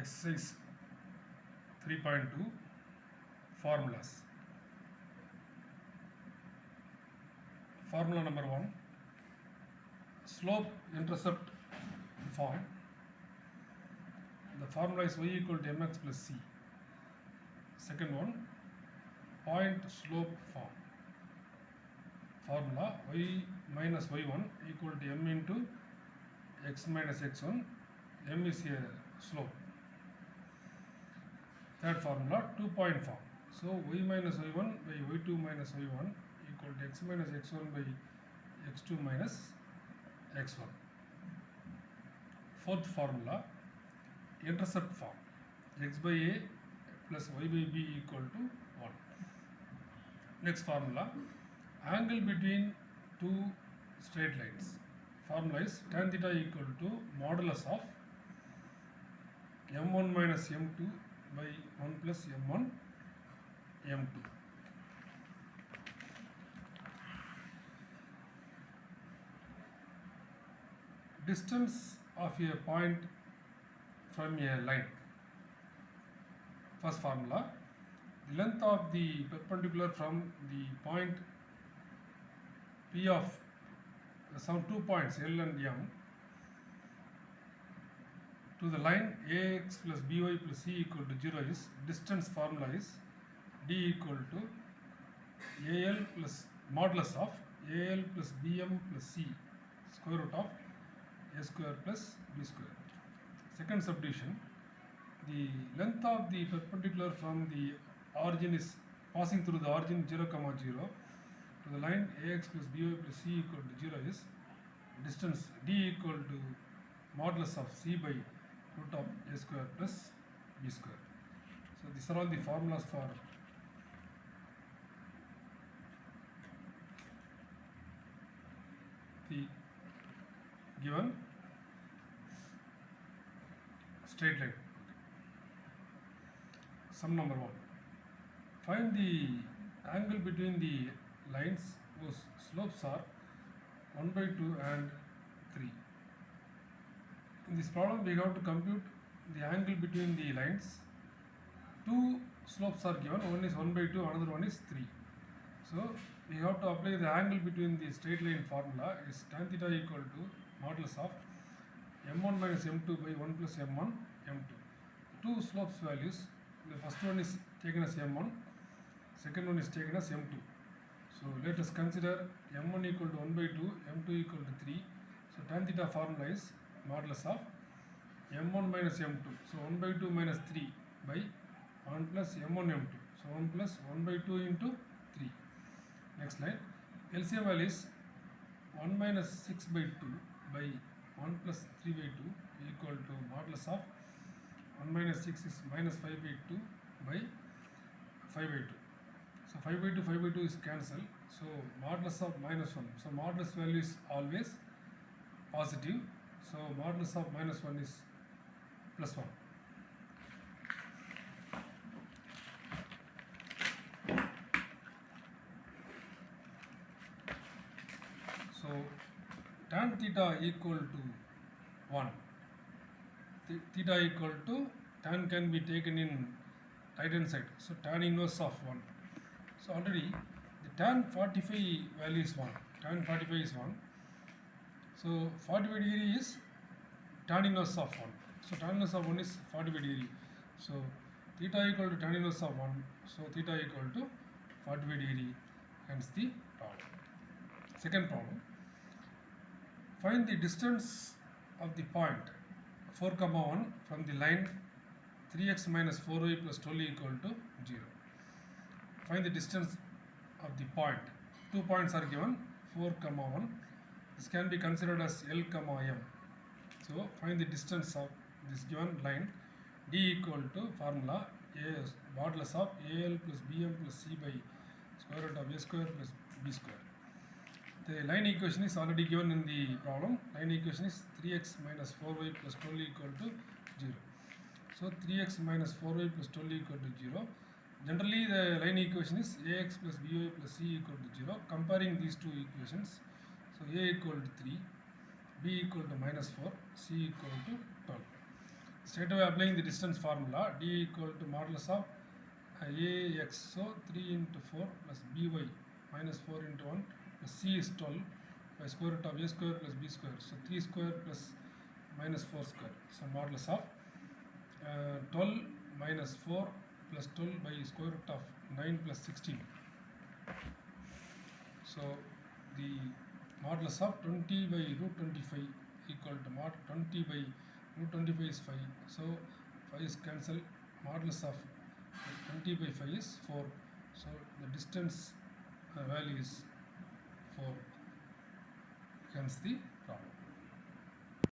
Exercise 3.2 Formulas. Formula number 1, slope intercept form. The formula is y equal to mx plus c. Second one, point slope form. Formula y minus y1 equal to m into x minus x1. M is a slope. Third formula, 2-point form. So y minus y1 by y2 minus y1 equal to x minus x1 by x2 minus x1. Fourth formula, intercept form. X by a plus y by b equal to 1. Next formula, angle between two straight lines. Formula is tan theta equal to modulus of m1 minus m2 by 1 plus m1 m2. Distance of a point from a line. First formula, the length of the perpendicular from the point P of some 2 points L and M to the line ax plus by plus c equal to 0 is, distance formula is d equal to al plus modulus of al plus bm plus c square root of a square plus b square. Second subdivision, the length of the perpendicular from the origin is passing through the origin 0, 0 to the line ax plus by plus c equal to 0 is, distance d equal to modulus of c by root of a square plus b square. So these are all the formulas for the given straight line. Sum number 1. Find the angle between the lines whose slopes are 1 by 2 and 3. In this problem, we have to compute the angle between the lines. Two slopes are given, one is 1 by 2, another one is 3. So we have to apply the angle between the straight line formula is tan theta equal to modulus of m1 minus m2 by 1 plus m1 m2. Two slopes values, the first one is taken as m1, second one is taken as m2. So let us consider m1 equal to 1 by 2, m2 equal to 3. So tan theta formula is modulus of m1 minus m2. So 1 by 2 minus 3 by 1 plus m1 m2. So 1 plus 1 by 2 into 3. Next line, LCM value is 1 minus 6 by 2 by 1 plus 3 by 2 equal to modulus of 1 minus 6 is minus 5 by 2 by 5 by 2. So 5 by 2, 5 by 2 is cancelled. So modulus of minus 1. So modulus value is always positive. So modulus of minus 1 is plus 1. So tan theta equal to 1. Theta equal to, tan can be taken in right hand side. So tan inverse of 1. So already the tan 45 value is 1. Tan 45 is 1. So 45 degree is tan inverse of 1. So tan inverse of 1 is 45 degree. So theta equal to tan inverse of 1. So theta equal to 45 degree. Hence the problem. Second problem. Find the distance of the point 4, 1 from the line 3x minus 4y plus 12 equal to 0. Find the distance of the point. 2 points are given, 4, 1. This can be considered as L, M. So find the distance of this given line. D equal to formula A modulus of AL plus BM plus C by square root of A square plus B square. The line equation is already given in the problem. Line equation is 3x minus 4y plus 12 equal to 0. So 3x minus 4y plus 12 equal to 0. Generally the line equation is ax plus by plus c equal to 0. Comparing these two equations, so a equal to 3, b equal to minus 4, c equal to 12. straight away applying the distance formula, d equal to modulus of ax, so 3 into 4 plus by minus 4 into 1 plus c is 12 by square root of a square plus b square, so 3 square plus minus 4 square, so modulus of 12 minus 4 plus 12 by square root of 9 plus 16. So the modulus of 20 by root 25 equal to mod 20 by root 25 is 5, so 5 is cancelled, modulus of 20 by 5 is 4, so the distance value is 4, hence the